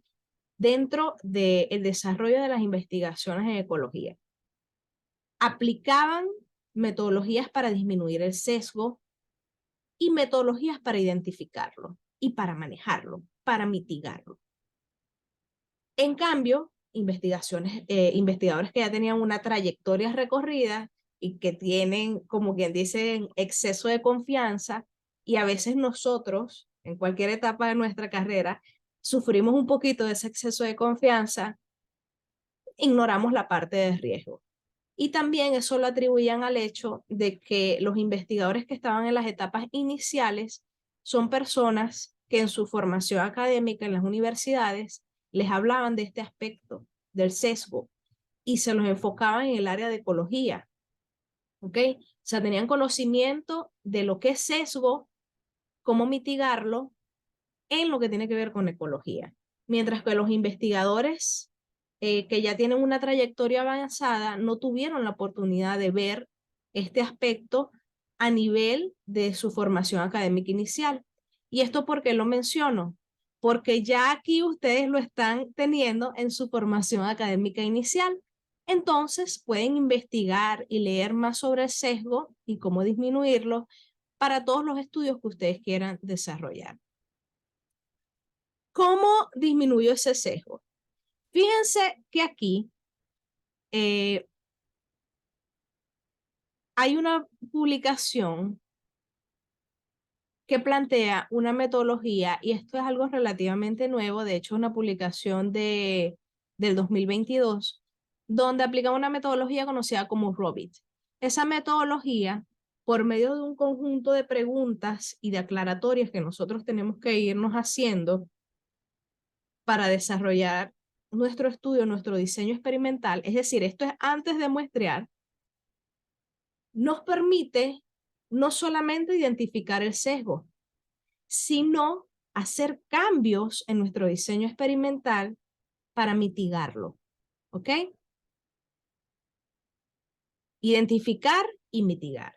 dentro del desarrollo de las investigaciones en ecología. Aplicaban metodologías para disminuir el sesgo y metodologías para identificarlo y para manejarlo, para mitigarlo. En cambio, investigadores que ya tenían una trayectoria recorrida y que tienen, como quien dice, exceso de confianza, y a veces nosotros, en cualquier etapa de nuestra carrera, sufrimos un poquito de ese exceso de confianza, ignoramos la parte de riesgo. Y también eso lo atribuían al hecho de que los investigadores que estaban en las etapas iniciales son personas que en su formación académica en las universidades les hablaban de este aspecto del sesgo y se los enfocaban en el área de ecología. ¿Ok? O sea, tenían conocimiento de lo que es sesgo, cómo mitigarlo en lo que tiene que ver con ecología. Mientras que los investigadores que ya tienen una trayectoria avanzada no tuvieron la oportunidad de ver este aspecto a nivel de su formación académica inicial. ¿Y esto por qué lo menciono? Porque ya aquí ustedes lo están teniendo en su formación académica inicial. Entonces pueden investigar y leer más sobre el sesgo y cómo disminuirlo para todos los estudios que ustedes quieran desarrollar. ¿Cómo disminuyó ese sesgo? Fíjense que aquí hay una publicación que plantea una metodología, y esto es algo relativamente nuevo, de hecho una publicación del 2022, donde aplica una metodología conocida como ROBIT. Esa metodología, por medio de un conjunto de preguntas y de aclaratorias que nosotros tenemos que irnos haciendo para desarrollar nuestro estudio, nuestro diseño experimental, es decir, esto es antes de muestrear, nos permite no solamente identificar el sesgo, sino hacer cambios en nuestro diseño experimental para mitigarlo. ¿Ok? Identificar y mitigar.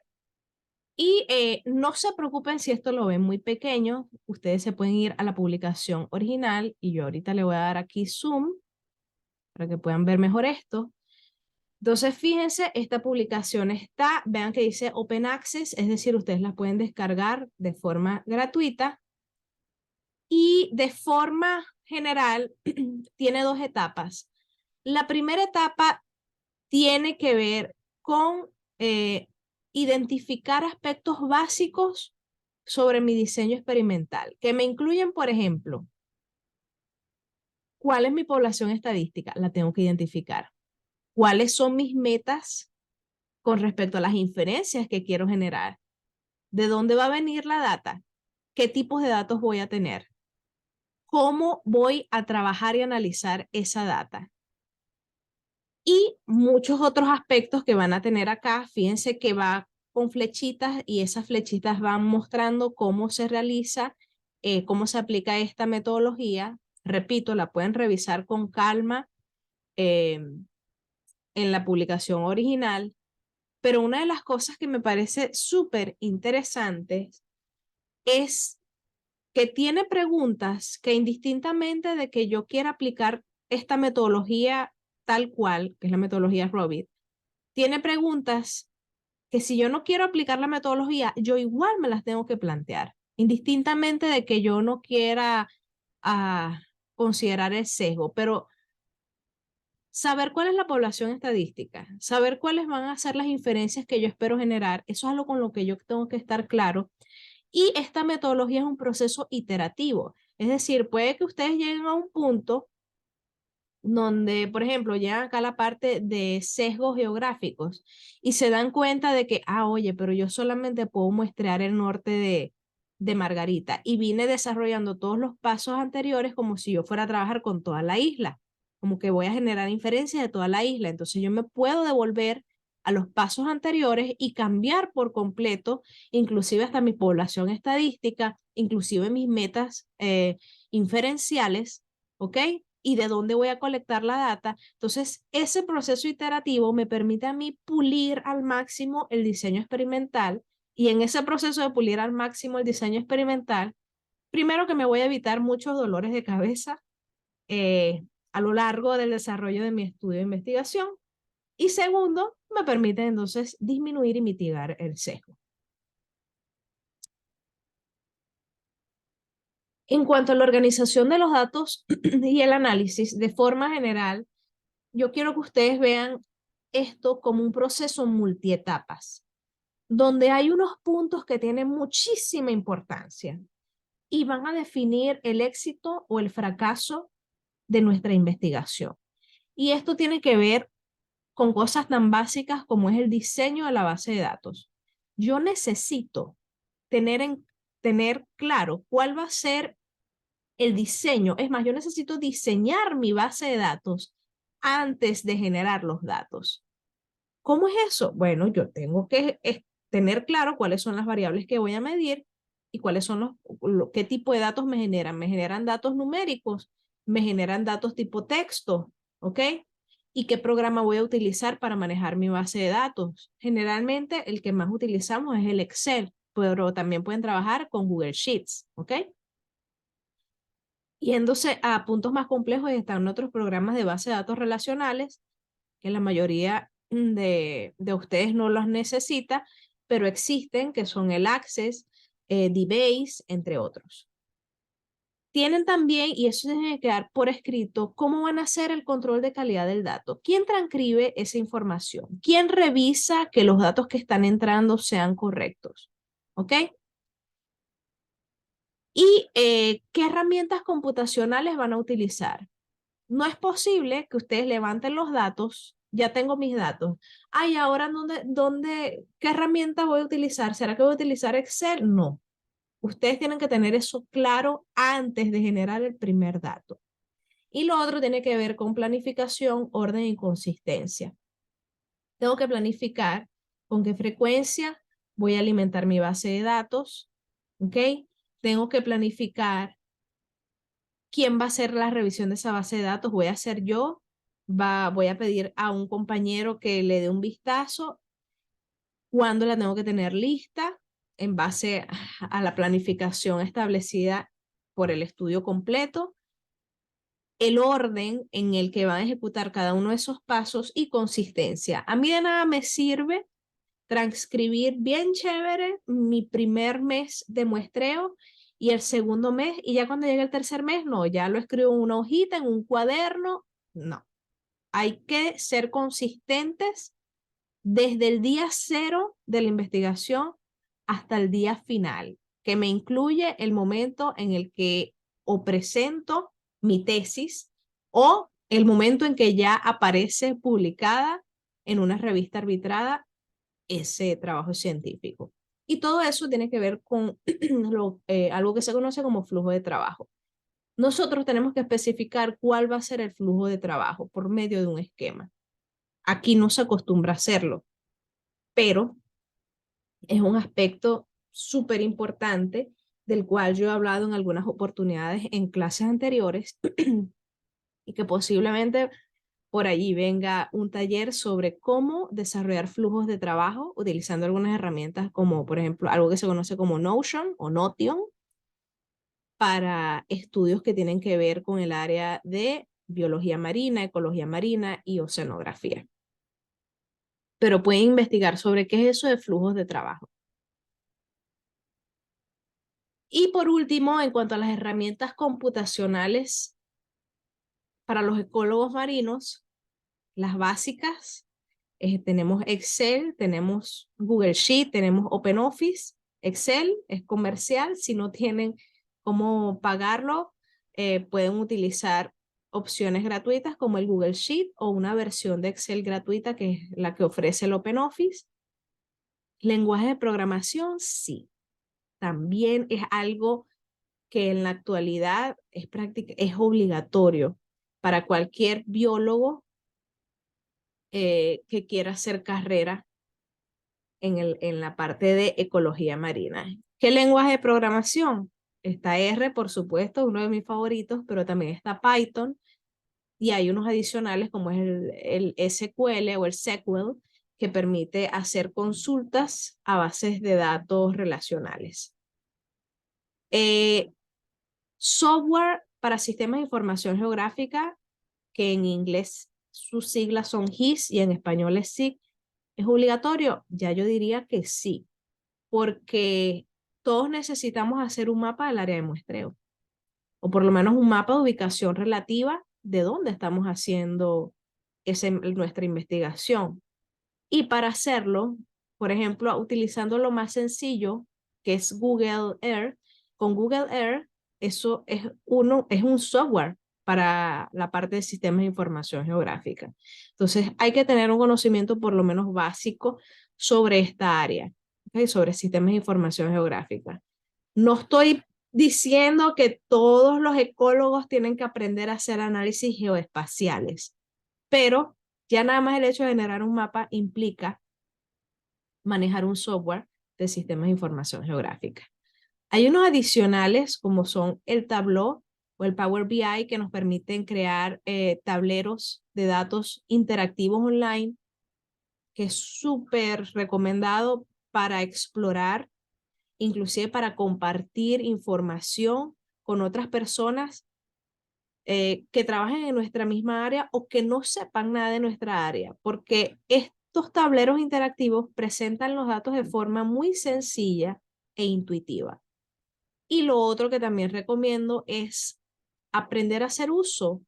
Y no se preocupen si esto lo ven muy pequeño, ustedes se pueden ir a la publicación original y yo ahorita le voy a dar aquí zoom para que puedan ver mejor esto. Entonces, fíjense, esta publicación está, vean que dice Open Access, es decir, ustedes la pueden descargar de forma gratuita y de forma general tiene dos etapas. La primera etapa tiene que ver con identificar aspectos básicos sobre mi diseño experimental, que me incluyen, por ejemplo, ¿cuál es mi población estadística? La tengo que identificar. ¿Cuáles son mis metas con respecto a las inferencias que quiero generar? ¿De dónde va a venir la data? ¿Qué tipos de datos voy a tener? ¿Cómo voy a trabajar y analizar esa data? Y muchos otros aspectos que van a tener acá. Fíjense que va con flechitas y esas flechitas van mostrando cómo se realiza, cómo se aplica esta metodología. Repito, la pueden revisar con calma en la publicación original. Pero una de las cosas que me parece súper interesante es que tiene preguntas que indistintamente de que yo quiera aplicar esta metodología tal cual, que es la metodología Robit, tiene preguntas que si yo no quiero aplicar la metodología, yo igual me las tengo que plantear, indistintamente de que yo no quiera ah, considerar el sesgo, pero saber cuál es la población estadística, saber cuáles van a ser las inferencias que yo espero generar, eso es algo con lo que yo tengo que estar claro. Y esta metodología es un proceso iterativo, es decir, puede que ustedes lleguen a un punto donde, por ejemplo, llegan acá a la parte de sesgos geográficos y se dan cuenta de que, oye, pero yo solamente puedo muestrear el norte de Margarita y vine desarrollando todos los pasos anteriores como si yo fuera a trabajar con toda la isla, como que voy a generar inferencias de toda la isla. Entonces yo me puedo devolver a los pasos anteriores y cambiar por completo, inclusive hasta mi población estadística, inclusive mis metas inferenciales, ¿ok? Y de dónde voy a colectar la data. Entonces, ese proceso iterativo me permite a mí pulir al máximo el diseño experimental y en ese proceso de pulir al máximo el diseño experimental, primero que me voy a evitar muchos dolores de cabeza a lo largo del desarrollo de mi estudio de investigación y segundo, me permite entonces disminuir y mitigar el sesgo. En cuanto a la organización de los datos y el análisis, de forma general, yo quiero que ustedes vean esto como un proceso multietapas, donde hay unos puntos que tienen muchísima importancia y van a definir el éxito o el fracaso de nuestra investigación. Y esto tiene que ver con cosas tan básicas como es el diseño de la base de datos. Yo necesito tener claro cuál va a ser el diseño. Es más, yo necesito diseñar mi base de datos antes de generar los datos. ¿Cómo es eso? Bueno, yo tengo que tener claro cuáles son las variables que voy a medir y cuáles son qué tipo de datos me generan. Me generan datos numéricos, me generan datos tipo texto, ¿ok? ¿Y qué programa voy a utilizar para manejar mi base de datos? Generalmente el que más utilizamos es el Excel, pero también pueden trabajar con Google Sheets, ¿ok? Yéndose a puntos más complejos están otros programas de base de datos relacionales que la mayoría de ustedes no los necesita, pero existen, que son el Access, DBase, entre otros. Tienen también, y eso tiene que quedar por escrito, cómo van a hacer el control de calidad del dato. ¿Quién transcribe esa información? ¿Quién revisa que los datos que están entrando sean correctos? ¿Ok? ¿Y qué herramientas computacionales van a utilizar? No es posible que ustedes levanten los datos, ya tengo mis datos. Ay, ahora qué herramienta voy a utilizar? ¿Será que voy a utilizar Excel? No. Ustedes tienen que tener eso claro antes de generar el primer dato. Y lo otro tiene que ver con planificación, orden y consistencia. Tengo que planificar con qué frecuencia voy a alimentar mi base de datos, ¿ok? Tengo que planificar quién va a hacer la revisión de esa base de datos. Voy a hacer yo, voy a pedir a un compañero que le dé un vistazo, cuándo la tengo que tener lista en base a la planificación establecida por el estudio completo, el orden en el que van a ejecutar cada uno de esos pasos y consistencia. A mí de nada me sirve transcribir bien chévere mi primer mes de muestreo y el segundo mes, y ya cuando llegue el tercer mes, no, ya lo escribo en una hojita, en un cuaderno, no. Hay que ser consistentes desde el día cero de la investigación hasta el día final, que me incluye el momento en el que o presento mi tesis o el momento en que ya aparece publicada en una revista arbitrada ese trabajo científico. Y todo eso tiene que ver con algo que se conoce como flujo de trabajo. Nosotros tenemos que especificar cuál va a ser el flujo de trabajo por medio de un esquema. Aquí no se acostumbra a hacerlo, pero es un aspecto súper importante del cual yo he hablado en algunas oportunidades en clases anteriores y que posiblemente por allí venga un taller sobre cómo desarrollar flujos de trabajo utilizando algunas herramientas como, por ejemplo, algo que se conoce como Notion o Notion para estudios que tienen que ver con el área de biología marina, ecología marina y oceanografía. Pero pueden investigar sobre qué es eso de flujos de trabajo. Y por último, en cuanto a las herramientas computacionales para los ecólogos marinos, las básicas, tenemos Excel, tenemos Google Sheet, tenemos OpenOffice. Excel es comercial, si no tienen cómo pagarlo, pueden utilizar opciones gratuitas como el Google Sheet o una versión de Excel gratuita que es la que ofrece el OpenOffice. Lenguaje de programación, sí. También es algo que en la actualidad es obligatorio para cualquier biólogo que quiera hacer carrera en la parte de ecología marina. ¿Qué lenguaje de programación? Está R, por supuesto, uno de mis favoritos, pero también está Python y hay unos adicionales como es el SQL o el SQL que permite hacer consultas a bases de datos relacionales. Software para sistemas de información geográfica, que en inglés sus siglas son GIS y en español es SIG, ¿es obligatorio? Ya yo diría que sí, porque todos necesitamos hacer un mapa del área de muestreo, o por lo menos un mapa de ubicación relativa de dónde estamos haciendo nuestra investigación. Y para hacerlo, por ejemplo, utilizando lo más sencillo, que es Google Earth, con Google Earth, eso es un software para la parte de sistemas de información geográfica. Entonces, hay que tener un conocimiento por lo menos básico sobre esta área, ¿okay? Sobre sistemas de información geográfica. No estoy diciendo que todos los ecólogos tienen que aprender a hacer análisis geoespaciales, pero ya nada más el hecho de generar un mapa implica manejar un software de sistemas de información geográfica. Hay unos adicionales como son el Tableau o el Power BI que nos permiten crear tableros de datos interactivos online, que es súper recomendado para explorar, inclusive para compartir información con otras personas que trabajen en nuestra misma área o que no sepan nada de nuestra área, porque estos tableros interactivos presentan los datos de forma muy sencilla e intuitiva. Y lo otro que también recomiendo es aprender a hacer uso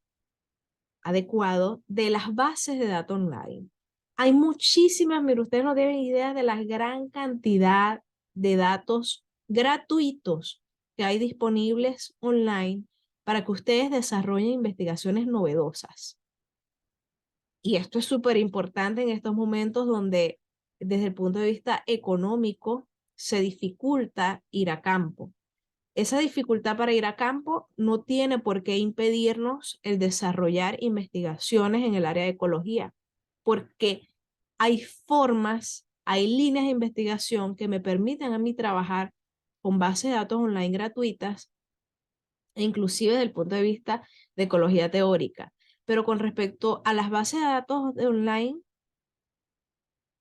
adecuado de las bases de datos online. Hay muchísimas, mire, ustedes no tienen idea de la gran cantidad de datos gratuitos que hay disponibles online para que ustedes desarrollen investigaciones novedosas. Y esto es súper importante en estos momentos donde desde el punto de vista económico se dificulta ir a campo. Esa dificultad para ir a campo no tiene por qué impedirnos el desarrollar investigaciones en el área de ecología, porque hay formas, hay líneas de investigación que me permiten a mí trabajar con bases de datos online gratuitas, e inclusive desde el punto de vista de ecología teórica. Pero con respecto a las bases de datos de online,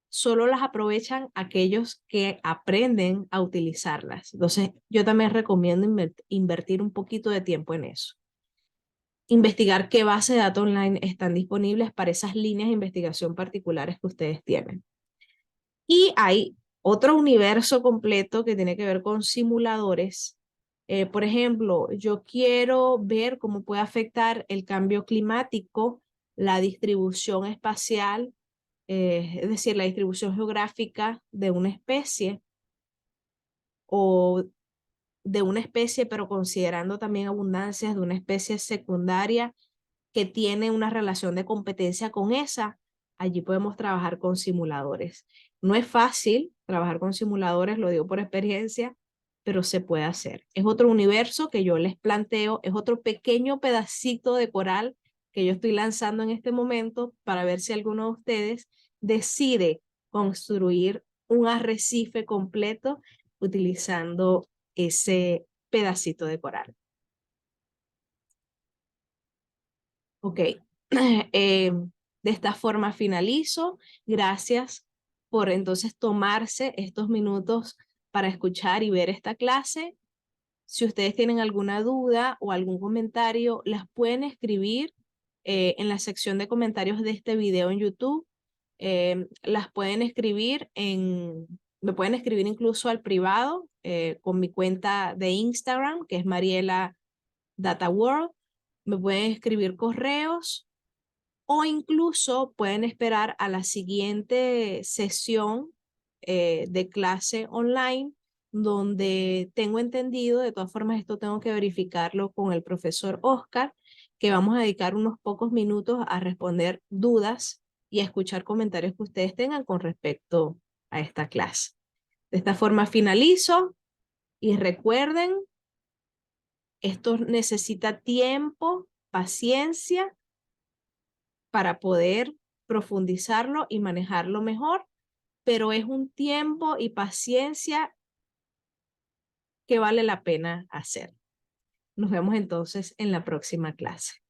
solo las aprovechan aquellos que aprenden a utilizarlas. Entonces, yo también recomiendo invertir un poquito de tiempo en eso. Investigar qué bases de datos online están disponibles para esas líneas de investigación particulares que ustedes tienen. Y hay otro universo completo que tiene que ver con simuladores. Por ejemplo, yo quiero ver cómo puede afectar el cambio climático, la distribución espacial, es decir, la distribución geográfica de una especie o de una especie, pero considerando también abundancias de una especie secundaria que tiene una relación de competencia con esa, allí podemos trabajar con simuladores. No es fácil trabajar con simuladores, lo digo por experiencia, pero se puede hacer. Es otro universo que yo les planteo, es otro pequeño pedacito de coral que yo estoy lanzando en este momento para ver si alguno de ustedes decide construir un arrecife completo utilizando ese pedacito de coral. Ok, de esta forma finalizo. Gracias por entonces tomarse estos minutos para escuchar y ver esta clase. Si ustedes tienen alguna duda o algún comentario, las pueden escribir en la sección de comentarios de este video en YouTube. Las pueden escribir me pueden escribir incluso al privado con mi cuenta de Instagram, que es Mariela Data World. Me pueden escribir correos o incluso pueden esperar a la siguiente sesión de clase online, donde tengo entendido, de todas formas esto tengo que verificarlo con el profesor Oscar, que vamos a dedicar unos pocos minutos a responder dudas y a escuchar comentarios que ustedes tengan con respecto a esta clase. De esta forma finalizo y recuerden, esto necesita tiempo, paciencia para poder profundizarlo y manejarlo mejor, pero es un tiempo y paciencia que vale la pena hacer. Nos vemos entonces en la próxima clase.